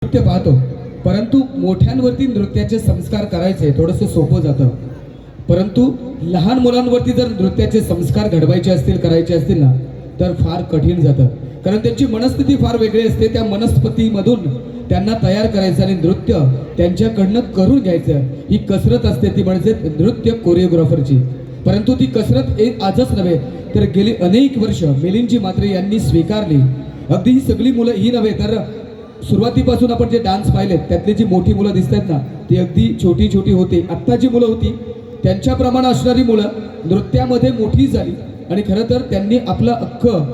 नृत्य पाहतो, परंतु मोठ्यांवरती नृत्याचे संस्कार करायचे थोडंसं सोपं जातं, परंतु लहान मुलांवरती जर नृत्याचे संस्कार घडवायचे असतील, करायचे असतील ना, तर फार कठीण जातं. कारण त्यांची मनस्थिती फार वेगळी असते. त्या मनस्थितीमधून त्यांना तयार करायचं आणि नृत्य त्यांच्याकडनं करून घ्यायचं, ही कसरत असते. ती म्हणजे नृत्य कोरिओग्राफरची. परंतु ती कसरत एक आजच नव्हे, तर गेली अनेक वर्ष मिलिंदजी म्हात्रे यांनी स्वीकारली. अगदी ही सगळी मुलं ही नव्हे, तर सुरुवातीपासून आपण जे डान्स पाहिलेत त्यातली जी मोठी मुलं दिसतात ना, ती अगदी छोटी छोटी होती. आत्ता जी मुलं होती त्यांच्याप्रमाणे असणारी मुलं नृत्यामध्ये मोठी झाली आणि खरं तर त्यांनी आपलं अख्खं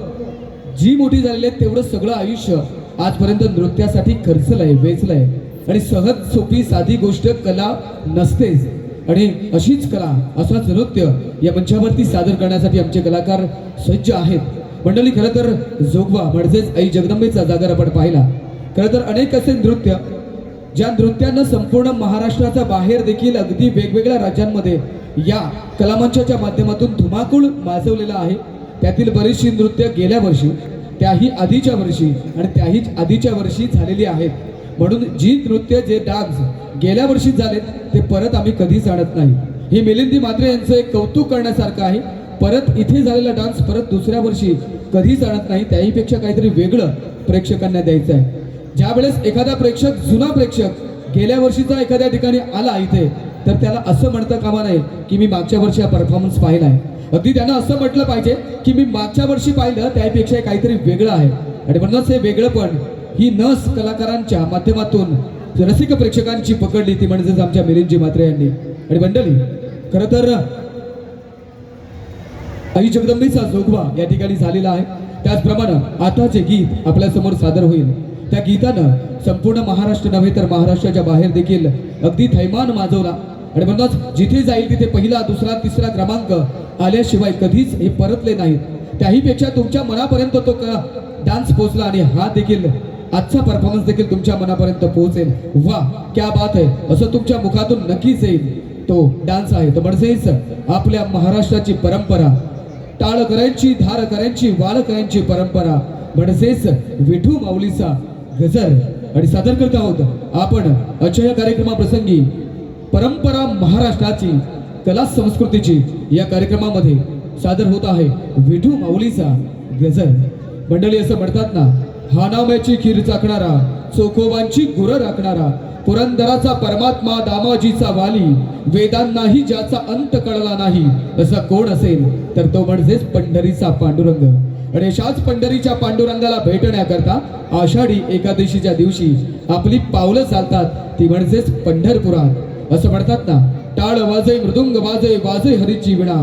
जी मोठी झालेली आहे तेवढं सगळं आयुष्य आजपर्यंत नृत्यासाठी खर्चलंय, वेचलंय. आणि सहज सोपी साधी गोष्ट कला नसतेच, आणि अशीच कला, असाच नृत्य या मंचावरती सादर करण्यासाठी आमचे कलाकार सज्ज आहेत. मंडळी, खरं तर जोगवा म्हणजेच आई जगदंबेचा जागर आपण पाहिला. खरं तर अनेक असे नृत्य ज्या नृत्यानं संपूर्ण महाराष्ट्राच्या बाहेर देखील अगदी वेगवेगळ्या राज्यांमध्ये या कलामंचाच्या माध्यमातून धुमाकूळ माजवलेला आहे. त्यातील बरीचशी नृत्य गेल्या वर्षी, त्याही आधीच्या वर्षी आणि त्याही आधीच्या वर्षी झालेली आहेत. म्हणून जी नृत्य, जे डान्स गेल्या वर्षी झालेत ते परत आम्ही कधीच आणत नाही. हे मिलिंदजी म्हात्रे यांचं एक कौतुक करण्यासारखं आहे. परत इथे झालेला डान्स परत दुसऱ्या वर्षी कधीच आणत नाही. त्याहीपेक्षा काहीतरी वेगळं प्रेक्षकांना द्यायचं आहे. ज्या वेळेस एखादा प्रेक्षक, जुना प्रेक्षक गेल्या वर्षीचा एखाद्या ठिकाणी आला इथे, तर त्याला असं म्हणता कामा नये की मी मागच्या वर्षी हा परफॉर्मन्स पाहिला आहे. अगदी त्यांना असं म्हटलं पाहिजे की मी मागच्या वर्षी पाहिलं त्यापेक्षा काहीतरी वेगळं आहे. आणि म्हणूनच हे वेगळंपण ही नस कलाकारांच्या माध्यमातून रसिक प्रेक्षकांची पकडली, ती म्हणजेच आमच्या मिलिंदजी म्हात्रे यांनी. आणि मंडळी, खरं तर आई जगदंबेचा जोगवा या ठिकाणी झालेला आहे. त्याचप्रमाणे आता जे गीत आपल्यासमोर सादर होईल, त्या गीतानं संपूर्ण महाराष्ट्र नव्हे तर महाराष्ट्राच्या बाहेर देखील अगदी थैमान माजवला. आणि म्हणूनच जिथे जाईल तिथे पहिला, दुसरा, तिसरा क्रमांक आल्याशिवाय कधीच हे परतले नाहीत. त्याहीपेक्षा तुमच्या मनापर्यंत तो डान्स पोहोचला आणि हा देखील आजचा परफॉर्मन्स देखील तुमच्या मनापर्यंत पोहोचेल. वा, क्या बात आहे, असं तुमच्या मुखातून नक्कीच येईल. तो डान्स आहे तो म्हणजेच आपल्या महाराष्ट्राची परंपरा, टाळ करायची, धार करायची, वाळ करायची परंपरा, म्हणजेच विठू माऊलीचा गजर. आणि सादर करत आहोत आपण आजच्या या कार्यक्रमाप्रसंगी परंपरा महाराष्ट्राची, कला संस्कृतीची या कार्यक्रमामध्ये सादर होत आहे विठू माऊलीचा गजर. मंडळी, असं म्हणतात ना, हा नाम्याची खीर चाकणारा, चोखोबांची गुरं राखणारा, पुरंदराचा परमात्मा, दामाजीचा वाली, वेदांनाही ज्याचा अंत कळला नाही, असा कोण असेल तर तो म्हणजेच पंढरीचा पांडुरंग. आणि अशाच पंढरीच्या पांडुरंगाला भेटण्याकरता आषाढी एकादशीच्या दिवशी आपली पावलं चालतात, ती म्हणजेच पंढरपुरात. असं म्हणतात ना, टाळ वाजे मृदुंग वाजे, वाजे हरीची विणा,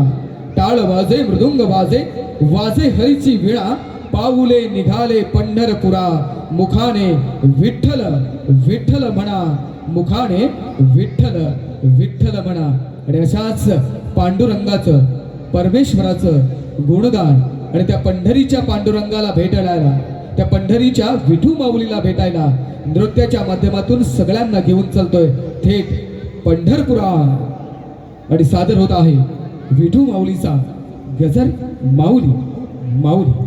टाळ वाजे मृदुंग वाजे, वाजे हरीची विणा, पाऊले निघाले पंढरपुरा, मुखाने विठ्ठल विठ्ठल म्हणा, मुखाने विठ्ठल विठ्ठल म्हणा. आणि अशाच पांडुरंगाचं, परमेश्वराचं गुणगान आणि त्या पंढरीच्या पांडुरंगाला भेटायला, त्या पंढरीच्या विठू माऊलीला भेटायला नृत्याच्या माध्यमातून सगळ्यांना घेऊन चालतोय थेट पंढरपुरात. आणि सादर होत आहे विठू माऊलीचा गजर, माऊली माऊली.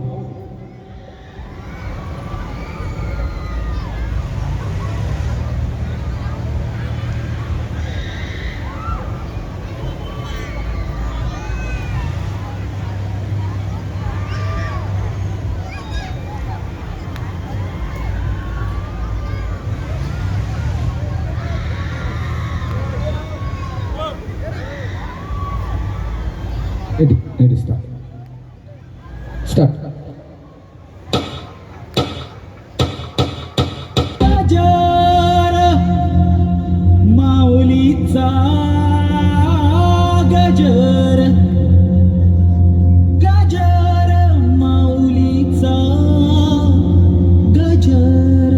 Ready, start. गजर माऊलीचा गजर, गजर माऊलीचा गजर.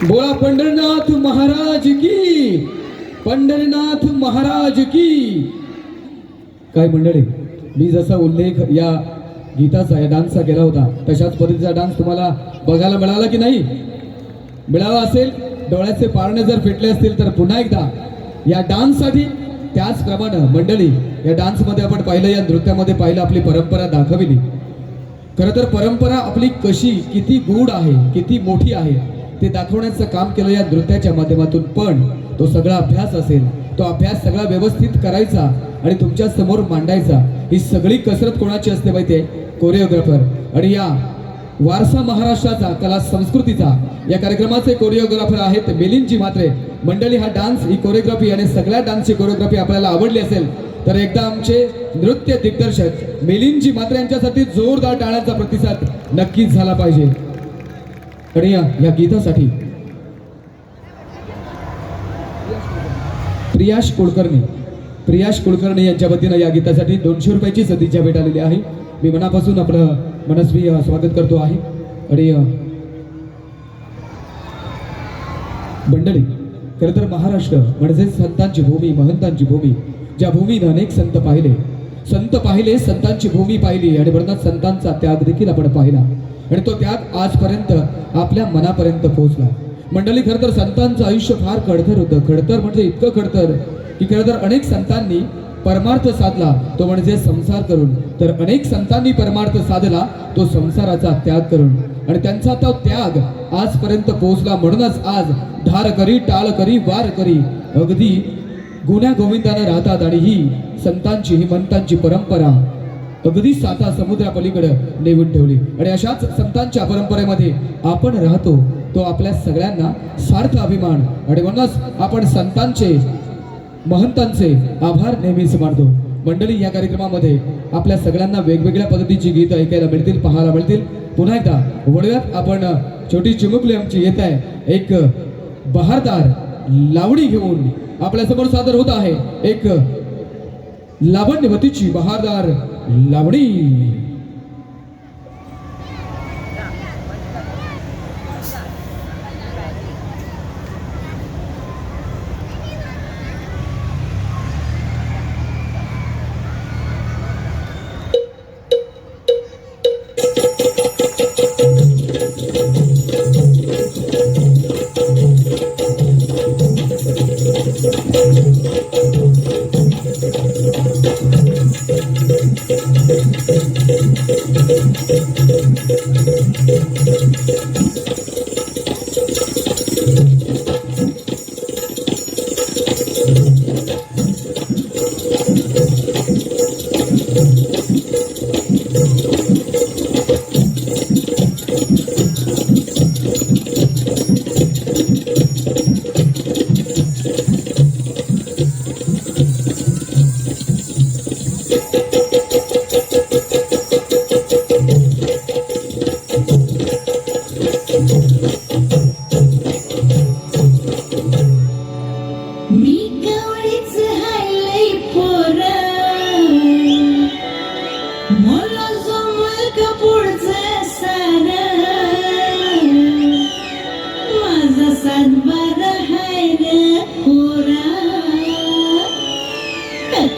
बोला पंढरीनाथ महाराज की, पंढरीनाथ महाराज की. काय मंडळी, मी जसा उल्लेख या गीताचा या डान्सचा केला होता तशाच पद्धतीचा डान्स तुम्हाला बघायला मिळाला की नाही? मिळाला असेल, डोळ्याचे पारणे जर फिटले असतील तर पुन्हा एकदा या डान्ससाठी. त्याचप्रमाणे मंडळी, या डान्समध्ये आपण पाहिलं, या नृत्यामध्ये पाहिलं, आपली परंपरा दाखविली. खरं तर परंपरा आपली कशी, किती गूढ आहे, किती मोठी आहे ते दाखवण्याचं काम केलं या नृत्याच्या माध्यमातून. पण तो सगळा अभ्यास असेल, तो अभ्यास सगळा व्यवस्थित करायचा आणि तुमच्या समोर मांडायचा. ही सगळी कसरत कोणाची असते माहितीये? कोरिओग्राफर. आणि या वारसा महाराष्ट्राचा, कला संस्कृतीचा या कार्यक्रमाचे कोरिओग्राफर आहेत मिलिंदजी म्हात्रे. मंडळी, हा डान्स, ही कोरिओग्राफी आणि सगळ्या डान्सची कोरिओग्राफी आपल्याला आवडली असेल तर एकदा आमचे नृत्य दिग्दर्शक मिलिंदजी म्हात्रे यांच्यासाठी जोरदार टाळ्यांचा प्रतिसाद नक्कीच झाला पाहिजे. आणि या गीतासाठी प्रियाश कुलकर्णी यांच्या वतीनं या गीतासाठी 200 रुपयाची सदिच्छा भेट आलेली आहे. मी मनापासून आपलं मनस्वी स्वागत करतो आहे. आणि मंडळी, खरं तर महाराष्ट्र म्हणजे संतांची भूमी, महंतांची भूमी. ज्या भूमीनं अनेक संत पाहिले, संतांची भूमी पाहिली आणि म्हणूनच संतांचा त्याग देखील आपण पाहिला आणि तो त्याग आजपर्यंत आपल्या मनापर्यंत पोहोचला. मंडळी, खरं तर संतांचं आयुष्य फार खडतर होतं. खडतर म्हणजे इतकं खडतर की खरं तर अनेक संतांनी परमार्थ साधला, तो म्हणजे संसार करून. तर अनेक संतांनी परमार्थ साधला, तो संसाराचा त्याग करून. आणि त्यांचा तो त्याग आजपर्यंत पोहोचला. म्हणूनच आज धार करी, टाळ करी, वार करी, अगदी गुण्या गोविंदानं राहतात. आणि ही संतांची, ही मंतांची परंपरा अगदी 7 समुद्रापलीकडे नेऊन ठेवली. आणि अशाच संतांच्या परंपरेमध्ये आपण राहतो, तो आपल्या सगळ्यांना सार्थ अभिमान. आणि म्हणूनच आपण संतांचे, महंतांचे आभार नेहमीच मानतो. मंडळी, या कार्यक्रमामध्ये आपल्या सगळ्यांना वेगवेगळ्या पद्धतीची गीतं ऐकायला मिळतील, पाहायला मिळतील. पुन्हा एकदा वळूयात आपण. छोटी चिमुकली आमची येत आहे, एक बहारदार लावणी घेऊन आपल्या समोर सादर होत आहे. एक लावण्यवतीची बहारदार लावणी.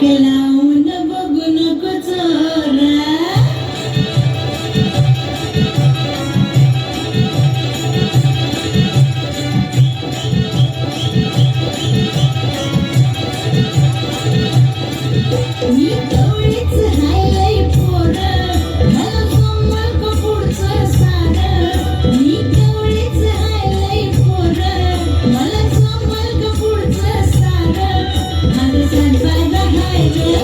लावून बघू नको चोरा मी कवळीच हायलय पोरं मला जमलं का पुढचं सारं मी कवळीच हायलय पोरं मला जमलं का पुढचं सारं माझं सारं हायलय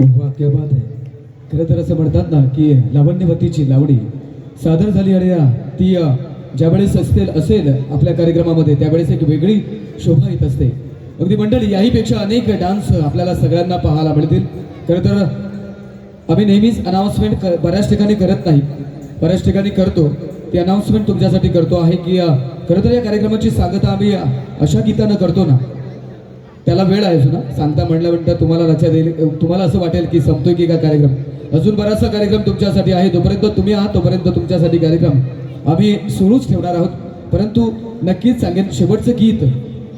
वा क्या बात आहे. खरं तर असं म्हणतात ना की लावण्यवतीची लावणी सादर झाली आणि ती ज्यावेळेस असेल आपल्या कार्यक्रमामध्ये त्यावेळेस एक वेगळी शोभा येत असते. अगदी मंडळी, याहीपेक्षा अनेक डान्स आपल्याला सगळ्यांना पाहायला मिळतील. खरं तर आम्ही नेहमीच अनाउन्समेंट बऱ्याच ठिकाणी करत नाही, बऱ्याच ठिकाणी करतो. ती अनाउन्समेंट तुमच्यासाठी करतो आहे की खरं तर या कार्यक्रमाची सांगता आम्ही अशा गीतानं करतो ना, त्याला वेळ आहे ना. सांगता म्हणल्यानंतर तुम्हाला लक्षात येईल, तुम्हाला असं वाटेल की संपतोय की काय कार्यक्रम. अजून बराचसा कार्यक्रम तुमच्यासाठी आहे. जोपर्यंत तुम्ही आहात तोपर्यंत तुमच्यासाठी कार्यक्रम आम्ही सुरूच ठेवणार आहोत. परंतु नक्कीच सांगेन, शेवटचं गीत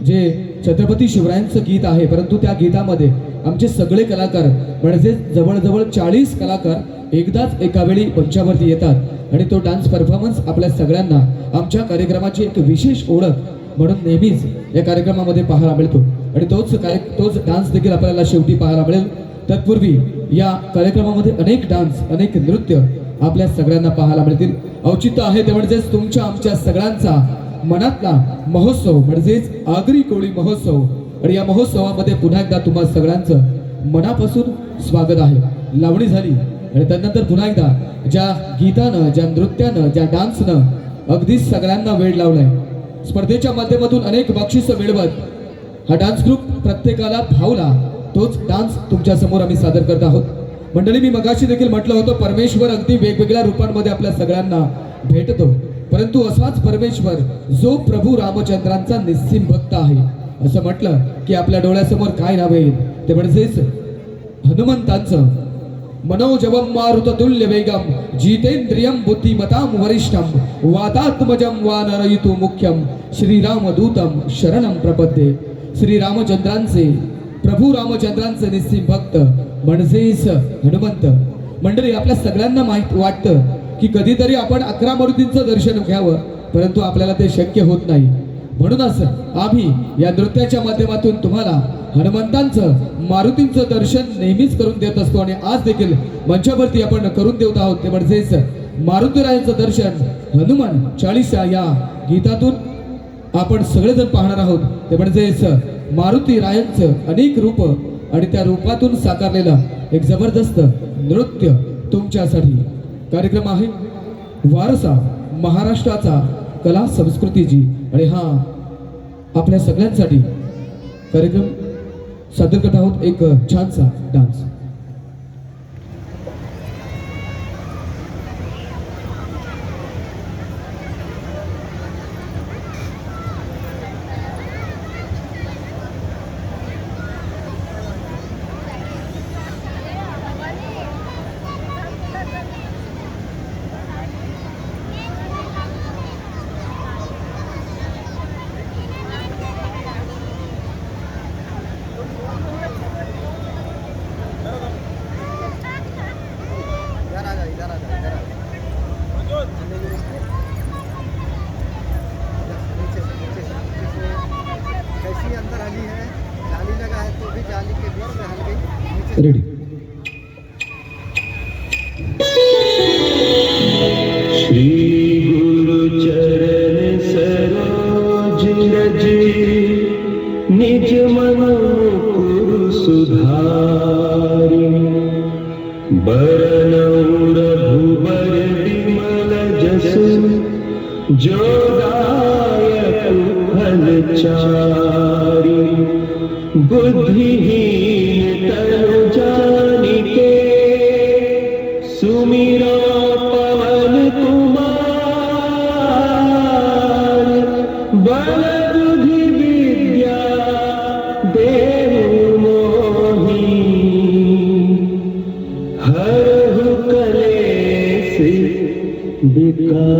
जे छत्रपती शिवरायांचं गीत आहे, परंतु त्या गीतामध्ये आमचे सगळे कलाकार म्हणजे जवळजवळ 40 कलाकार एकदाच एका वेळी मंचावरती येतात आणि तो डान्स परफॉर्मन्स आपल्या सगळ्यांना आमच्या कार्यक्रमाची एक विशेष ओळख म्हणून नेहमीच या कार्यक्रमामध्ये पाहायला मिळतो. आणि तोच डान्स देखील आपल्याला शेवटी पाहायला मिळेल. तत्पूर्वी या कार्यक्रमामध्ये अनेक डान्स, अनेक नृत्य आपल्या सगळ्यांना पाहायला मिळतील. औचित्य आहे ते म्हणजेच तुमच्या आमच्या सगळ्यांचा मनातला महोत्सव म्हणजेच आगरी कोळी महोत्सव. आणि या महोत्सवामध्ये पुन्हा एकदा तुम्हा सगळ्यांचं मनापासून स्वागत आहे. लावणी झाली आणि त्यानंतर पुन्हा एकदा ज्या गीतानं, ज्या नृत्यानं, ज्या डान्सनं अगदी सगळ्यांना वेळ लावलाय, स्पर्धेच्या माध्यमातून अनेक बक्षिसं मिळवत हा डान्स ग्रुप प्रत्येकाला भावला, तोच डान्स तुमच्या समोर आम्ही सादर करत आहोत. मंडळी, मी मगाशी देखील म्हटलं होतं, परमेश्वर अगदी वेगवेगळ्या रूपांमध्ये आपल्या सगळ्यांना भेटतो. परंतु असाच परमेश्वर जो प्रभू रामचंद्रांचा निस्सीम भक्त आहे, असं म्हटलं की आपल्या डोळ्यासमोर काय नाव येईल ते म्हणजेच हनुमंतांचं. मनोजवम मारुततुल्य वेगम जितेंद्रियम बुद्धिमताम वरिष्ठम वातात्मजम वानरयितु मुख्यम श्रीरामदूतम शरणम प्रपद्ये. श्री रामचंद्रांचे, प्रभू रामचंद्रांचे निस्सीम भक्त म्हणजेच हनुमंत. मंडळी, आपल्या सगळ्यांना माहित वाटतं की कधीतरी आपण 11 मारुतींचं दर्शन घ्यावं, परंतु आपल्याला ते शक्य होत नाही. म्हणूनच आम्ही या नृत्याच्या माध्यमातून तुम्हाला हनुमंतांचं, मारुतींचं दर्शन नेहमीच करून देत असतो. आणि आज देखील मंचावरती आपण करून देत आहोत ते म्हणजेच मारुतीरायांचं दर्शन. हनुमान 40 या गीतातून आपण सगळेजण पाहणार आहोत. ते म्हणजेच मारुती रायांचं अनेक रूप आणि त्या रूपातून साकारलेलं एक जबरदस्त नृत्य तुमच्यासाठी. कार्यक्रम आहे वारसा महाराष्ट्राचा कला संस्कृतीची आणि हा आपल्या सगळ्यांसाठी कार्यक्रम सादर करत आहोत एक छानसा डान्स. कैसी अंदर हली है, जाली लगा है तो भी जाली के बीच में हल गई. रेडी. श्री गुरु चरण सरोज रज निज मन मुकुर सुधारि बरनउँ रघुबर विमल जसु जो दायक फल चारि बुद्धिहीन तनु जानिके सुमिरो पवन कुमार बल बुद्धि विद्या देहु मोहि हरहु कलेस विकार.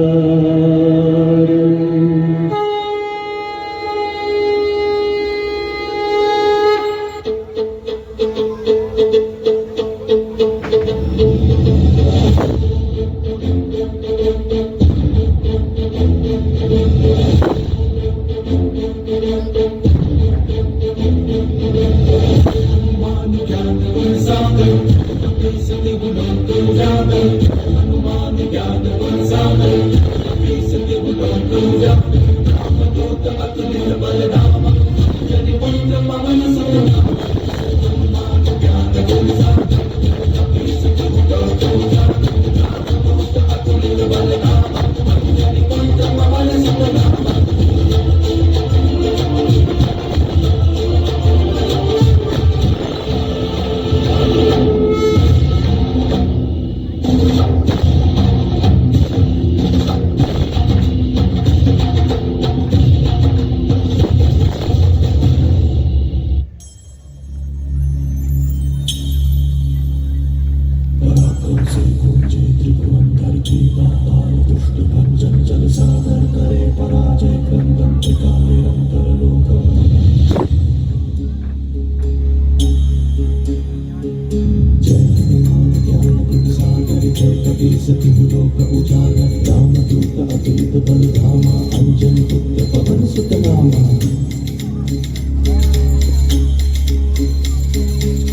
हनुमान ज्ञान गुण सागर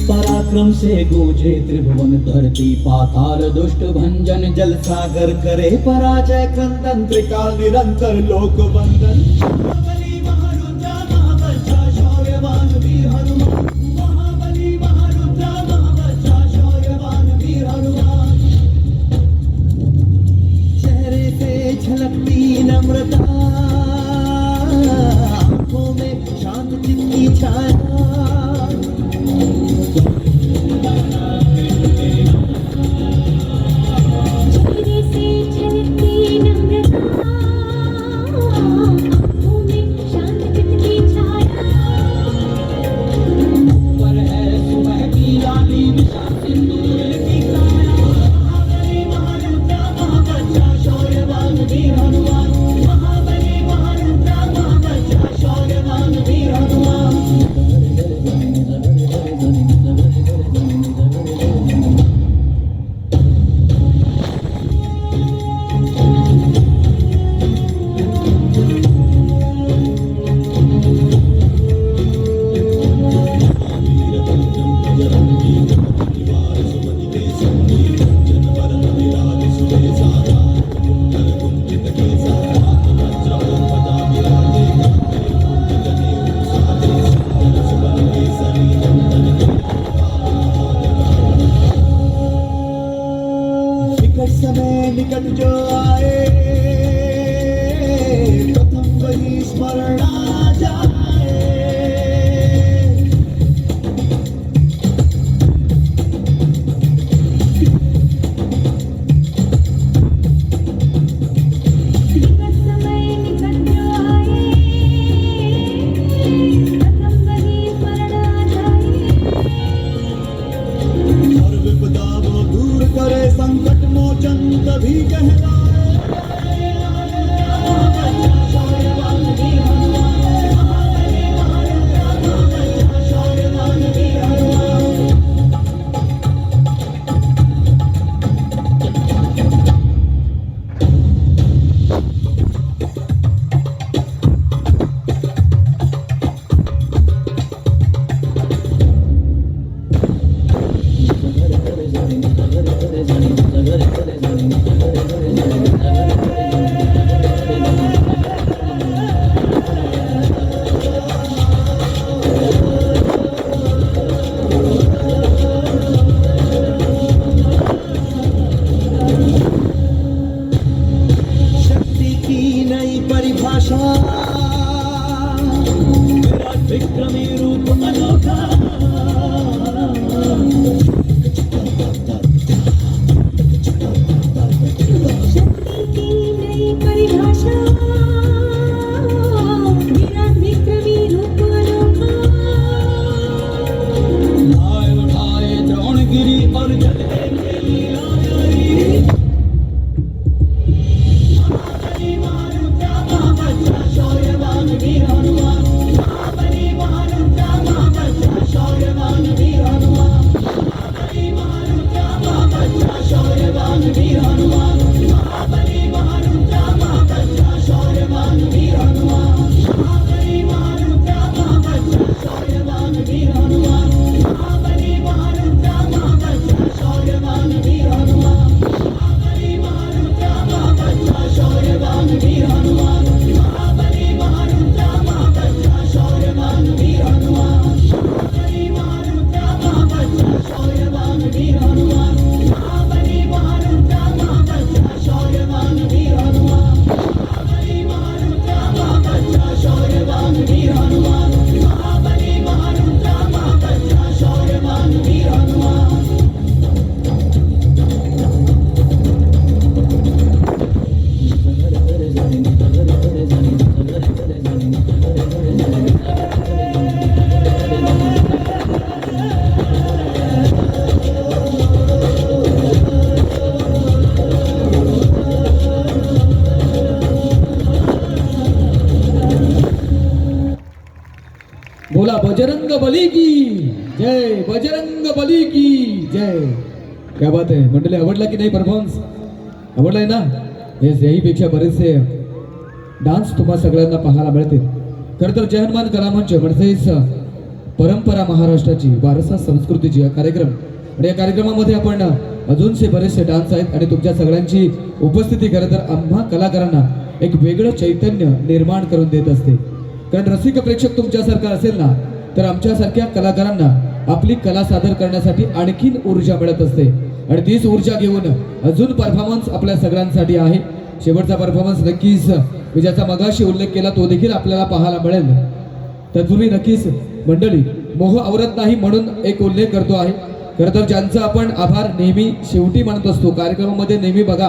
पराक्रम से गूंजे त्रिभुवन धरती पाताल दुष्ट भंजन जल सागर करे पराजय क्रंदन त्रिकाल निरंतर लोक वंदन महाबली महारुद्र महाबलशा शौर्यवान वीर हनुमान महाबली महारुद्र महाबलशा शौर्यवान वीर हनुमान चेहरे से झलकती नम्रता आंखों में शांत चित्त की छाया चेहरे से झलकती नम्रता आँखों में शांत चित्त की छाया पर है सुबह की लाली निशा सिंदूर की काया महाबली महारुद्र महाबलशा शौर्यवान वीर हनुमान महाबली महारुद्र महाबलशा शौर्यवान वीर हनुमान निकट समय निकट जो आए प्रथम वही स्मरण आ जाए निकट समय निकट जो आए प्रथम वही स्मरण आ जाए हर विपदा वो दूर करे संकट मोचन तभी कहलाए शौर्यवान वीर हनुमान बजरंग बली की जय, बजरंग बली की जय. क्या बात आहे मंडळी, आवडला की नाही परफॉर्मन्स? आवडलाय ना? येस, याहीपेक्षा बरेचसे डान्स तुम्हा सगळ्यांना पाहायला मिळतील. खरं तर जय हनुमान कलामंच म्हणजेच परंपरा महाराष्ट्राची, वारसा संस्कृतीची हा कार्यक्रम. आणि या कार्यक्रमामध्ये आपण अजूनचे बरेचसे डान्स आहेत आणि तुमच्या सगळ्यांची उपस्थिती खरं तर आम्हा कलाकारांना एक वेगळं चैतन्य निर्माण करून देत असते. कारण रसिक प्रेक्षक तुमच्यासारखा असेल ना तर आमच्यासारख्या कलाकारांना आपली कला सादर करण्यासाठी आणखीन ऊर्जा मिळत असते. आणि तीच ऊर्जा घेऊन अजून परफॉर्मन्स आपल्या सगळ्यांसाठी आहे. शेवटचा परफॉर्मन्स नक्कीच मी ज्याचा मगाशी उल्लेख केला तो देखील आपल्याला पाहायला मिळेल. तत्पूर्वी नक्कीच मंडळी मोह आवरत नाही म्हणून एक उल्लेख करतो आहे. खरं तर ज्यांचा आपण आभार नेहमी शेवटी मानत असतो, कार्यक्रमामध्ये नेहमी बघा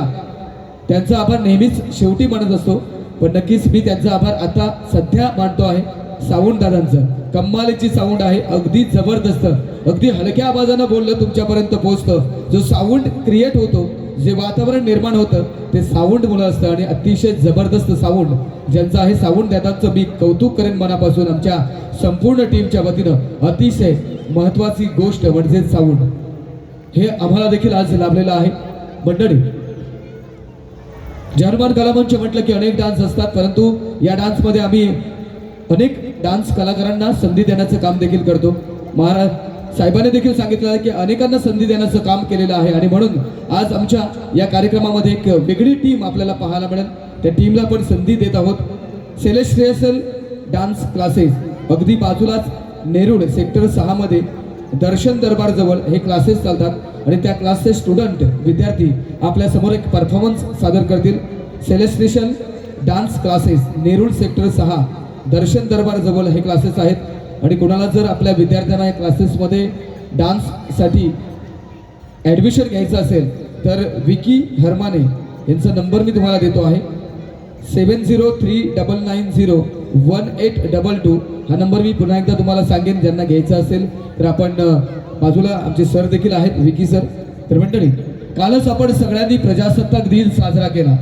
त्यांचा आभार नेहमीच शेवटी मानत असतो, पण नक्कीच मी त्यांचा आभार आता सध्या मानतो आहे. साऊंड दादांचं कमालीची साऊंड आहे, अगदी जबरदस्त, अगदी हलक्या आवाजानं बोललं तुमच्यापर्यंत पोहोचतं. जो साऊंड क्रिएट होतो, जे वातावरण निर्माण होतं ते साऊंड मुलं असतं आणि अतिशय जबरदस्त साऊंड ज्यांचं आहे. साऊंड दादांचं मी कौतुक करेन मनापासून. आमच्या संपूर्ण टीमच्या वतीनं अतिशय महत्त्वाची गोष्ट म्हणजे साऊंड हे आम्हाला देखील आज लाभलेलं आहे. मंडळी जय हनुमान कलामंच म्हटलं की अनेक डान्स असतात, परंतु या डान्समध्ये आम्ही अनेक डान्स कलाकारांना संधी देण्याचं काम देखील करतो. महाराज साहेबांनी देखील सांगितलं आहे की अनेकांना संधी देण्याचं काम केलेलं आहे आणि म्हणून आज आमच्या या कार्यक्रमामध्ये एक वेगळी टीम आपल्याला पाहायला मिळेल. त्या टीमला पण संधी देत आहोत. सेलेस्ट्रियल डान्स क्लासेस अगदी बाजूलाच नेरुळ सेक्टर 6 मध्ये दर्शन दरबार जवळ हे क्लासेस चालतात आणि त्या क्लासचे स्टुडंट विद्यार्थी आपल्या समोर एक परफॉर्मन्स सादर करतील. Celestial dance classes Nerul sector 6 दर्शन दरबार जवळ हे क्लासेस आहेत. आणि कोणाला जर आपल्या विद्यार्थ्यांना या क्लासेसमध्ये डान्ससाठी ॲडमिशन घ्यायचं असेल तर विकी हरमाने यांचा नंबर मी तुम्हाला देतो आहे. 7039901822 हा नंबर मी पुन्हा एकदा तुम्हाला सांगेन. ज्यांना घ्यायचं असेल तर आपण बाजूला आमचे सर देखील आहेत, विकी सर. तर मंडळी कालच आपण सगळ्यांनी प्रजासत्ताक दिन साजरा केला.